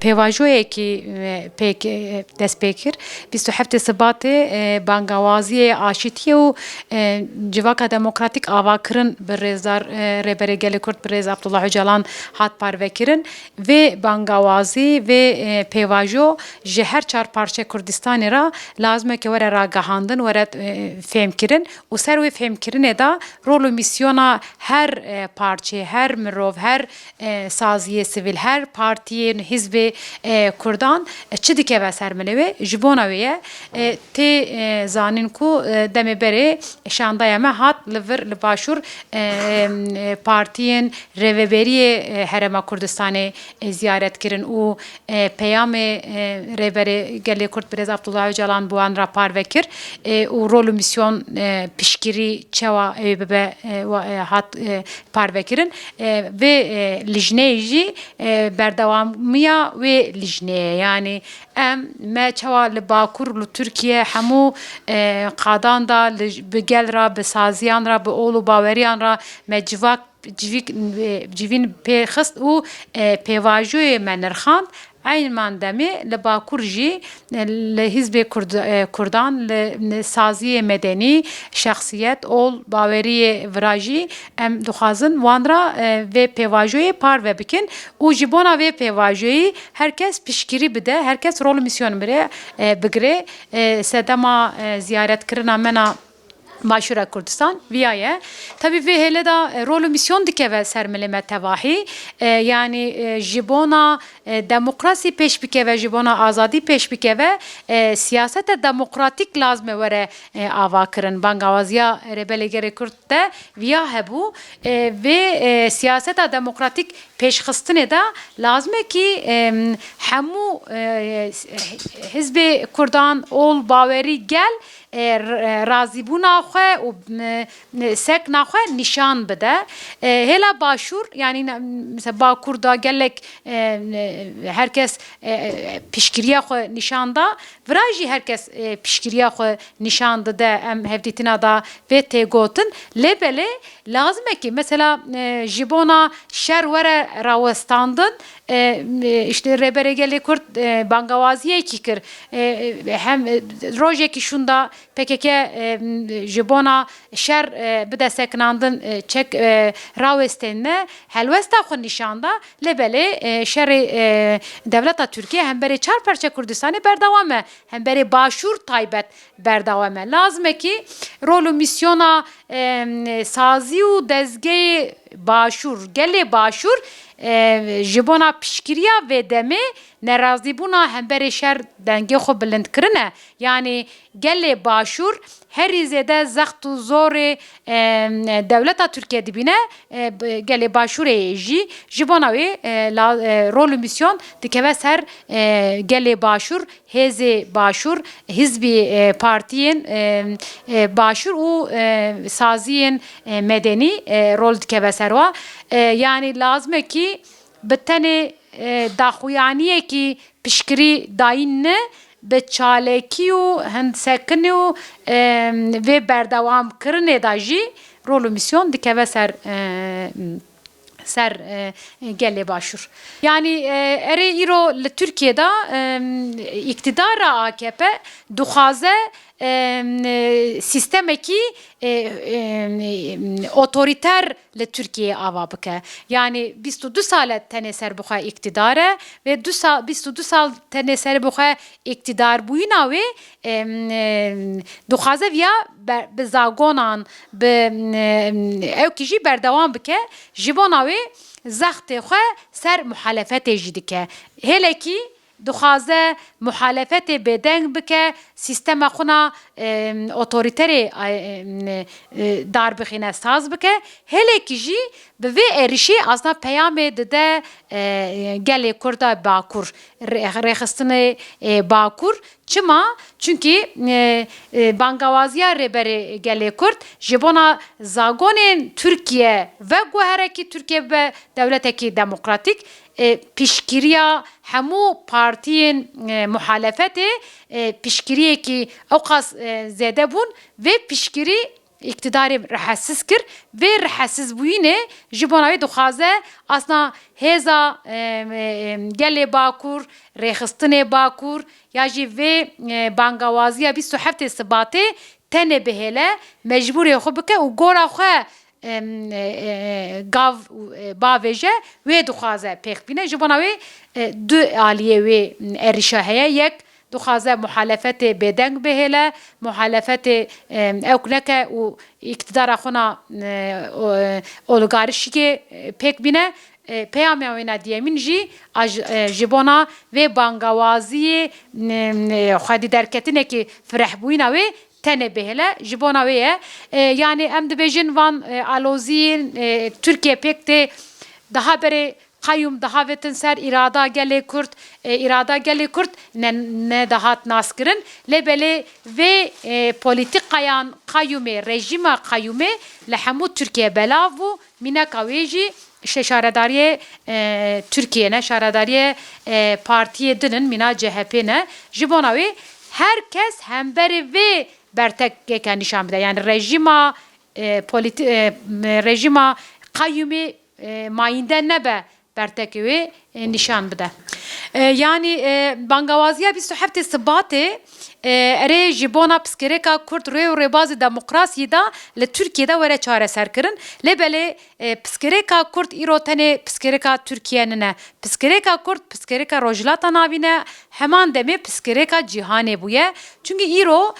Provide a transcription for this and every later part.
پیواژویەکی پێک دەست پێ کرد 27 سباتê bangawaziyê aşîtiye û civaka demokratîk avakirin bi rêzdar rêberê gelê Kurd bi rêz Abdullah Öcalan hat parvekirin vê bangawazî vê pêvajo ji her çar parçe Kurdistanê ra lazimeke were ragihandin were fêmkirin û ser wê fêmkirinê da rol û misyona her parçeyê her mirov her saziyê sivîl her partiyên hizbê Kurdan çi dikeve ser milewê ji bona wê ye tê zanîn ku demê berê şandaya me hat li vir li başûr partiyên rêveberiyê Herêma Kurdistanê ziyaret kirin û peyamê rêberê gelê Kurd bi rêz Abdullah Öcalan bi wan re parvekir û rol û misyon piştgirî çawa ew bibe hat parvekirin vê lijneyê jî berdewamiya wê lijneyê yani em me çawa li Bakur li Tirkiye hemû qadan da bi gel ra bi saziyan ra bi ol û baweriyan ra me civîn pê xist û pêvajoyê me nirxand Aynı demê li Bakur jî li hizbê Kurdan li saziyê medenî şexsiyet ol baweriyê vira jî em dixwazin wan ra vê pêvajoyê parve bikin û ji bona vê pêvajoyî herkes piştgirî bide herkes rol û misyon bigire sedema ziyaretkirina me na Başûra Kurdistan viyaye. Tabii vê hêle da rol û misyon dikeve ser milê me tevahî yani ji bona demokrasî pêş bikeve ji bona azadî pêş bikeve siyaseta demokratîk lazim e were avakirin bangawaziya Rêbelêgerê Kurd de viya hebû vê siyaseta demokratîk pêşxistinê de lazim e ki hemû hizbê Kurdan ol bawerî gel razîbûna xwe û sekna xwe nîşan bide hêla başûr yani mesela Bakur da gelek herkes piştgiriya xwe nîşan da vira jî herkes piştgiriya xwe nîşan dide em hevdîtina da vê tê gotin lêbelê lazim e ki mesela ji bona şer were rawestandin işte Rêberê gelê Kurd bangawaziyekî kir hem rojekî şunda PKK ji bona şer bide seknandin çek rawestêne helwesta xwe nîşan da lêbelê şerê devleta Tirkiye hem berê çar parçe Kurdistanê berdewam e hem berê başûr taybet berdewam e lazim e ki rol û misyona sazî û dezgehê başûr gelê başûr ji bona piştgiriya vê demê nerazîbûna hemberê şer dengê xwe bilindkirin e yani gelê başûr herî zêde zext û zorê devleta Tirkiye dibîne gelê başûrê jî ji bona wê rol û misyon dikeve ser gelê başûr hêzê başûr hizbî partiyên başûr û saziyên medenî rol dikeve ser wa yani lazim e ki bi tenê daxuyaniyekî piştgirî dayîn ne bi çalekî û hindsekinê û vê berdewamkirinê da jî rol û misyon dikeve ser gelê başûr. Yani erê îro li Tirkiye'da iktidara AKP dixwaze sistemekî otoriter li Tirkiye ava bike. Yani 22 sal tenê ser bixwe iktidar e ve 22 sal tenê ser bixwe iktidar bûyîna wê dixwaze viya bi zagonan bi ew jî berdewam bike ji bona wê zextê xwe ser muhalefetê jî dike. Hêlekî dixwaze muhalefetê bêdeng bike sîstema xwe na otoriterê darbixîne saz bike hêlekî jî bi vê êrişî azna peyamê dide gelê Kurda Bakur rêxistinê Bakur çima çünkü bangawaziya Rêberê gelê Kurd ji bona zagonên Tirkiye ve guherekî Tirkiye be devletekî demokratîk piştgiriya hemû partiyên muhalefetê piştgiriyekî ew qas zêde bûn vê piştgirî iktidarê rahatsız kir vê rahatsız bûyînê ji bona wê dixwaze asna hêza gelê Bakur, rêxistinê Bakur ya jî vê bangawaziya 27 Sibatê tenê bihêle mecbûrê xwe bike û gora xwe gav bavêje wê dixwaze pêk bîne ji bona wê du aliyê wê êrişa heye yek dixwaze muhalefetê bêdeng bihêle muhalefetê ew neke û iktidara xwe na oligarşîkê pêk bîne peyama wê ne diyemîn jî ji bona vê bangawaziyê xwedî derketinekî firehbûyîna wê tenê bihêle ji bona wê ye yani em dibêjin van aloziyên Tirkiye pêk tê daha berê qayyum dahavetin ser irada gelê Kurd irada gelê Kurd ne dahat naskirin lêbelê vê polîtîkayan qayyumê rejîma qayyumê li hemû Tirkiye belav bû mîneka wê jî şaredariyê Tirkiye ne şaredariyê partiyê din in mîna CHP ne ji bona wê herkes hemberî vê bertekeke nîşan bide yani rejîma qayyumê mayînde nebe bertekê wê nîşan bide. Yani bangawaziya 27 Sibatê erê ji bona piskirêka Kurd rê û rêbazê demokrasiyê da li Tirkiyeyê de were çareserkirin. Lêbelê piskirêka Kurd îro tenê piskirêka Tirkiye nine. Piskirêka Kurd piskirêka Rojhilata navî ne heman demê piskirêka cîhanê bûye. Çünkü îro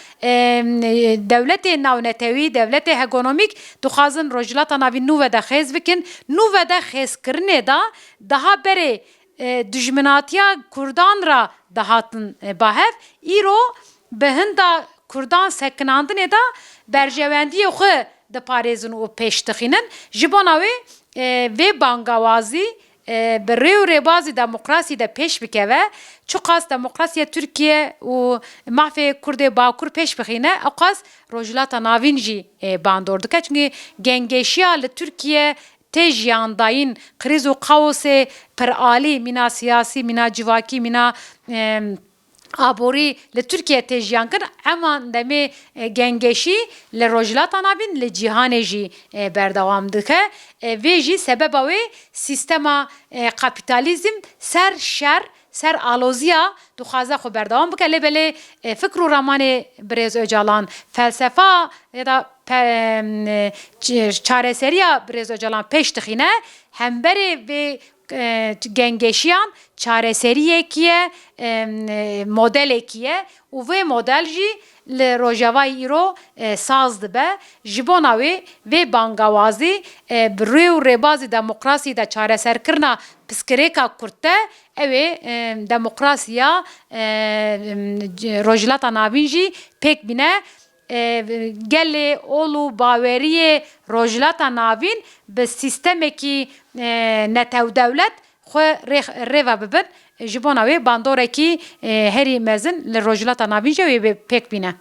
dewletê navnetewî, dewletê hegemonîk dixwazin Rojhilata navî nû ve de xêz bikin. Nû ve de xêzkirinê da daha berê dijminatiya Kurdan ra dahatin bahev îro bi hinda Kurdan sekinandinê da berjewendiyê xwe diparêzin û pêş dixînin ji bona wê vê bangawazî bi rê û rêbazî demokrasî de pêş bikeve çi qas demokrasiya Tirkiye û mafê Kurdê Bakur pêş bixîne ew qas Rojhilata navîn jî bandor dike çünkü gengeşiya li Tirkiye tê jiyandayîn kriz û kaosê piralî mîna siyasî mîna civakî mîna aborî li Tirkiye tê jiyan kirin eman demê gengeşî li Rojhilata navîn li cîhanê jî berdewam dike vê jî sebeba wê sîstema kapîtalîzm ser şer ser aloziya dixwaze xwe berdewam bike lêbelê fikr û ramanê Birêz Öcalan felsefa ya da çareseriya Birêz Öcalan pêş dixîne hemberê vê gengeşiyan çareseriyekî ye modelekî ye û vê model jî li rojavayê îro saz dibe ji bona wê vê bangawazî bi rê û rêbazî demokrasî de çareserkirina piskirêka Kurd te ew ê demokrasiya Rojhilata navîn jî pêk bîne gelê ol û baweriyê Rojhilata navîn bi sîstemekî netewdewlet xwe rêve bibin ji bona wê bandorekî herî mezin li Rojhilata navîn jî wê pêk bîne.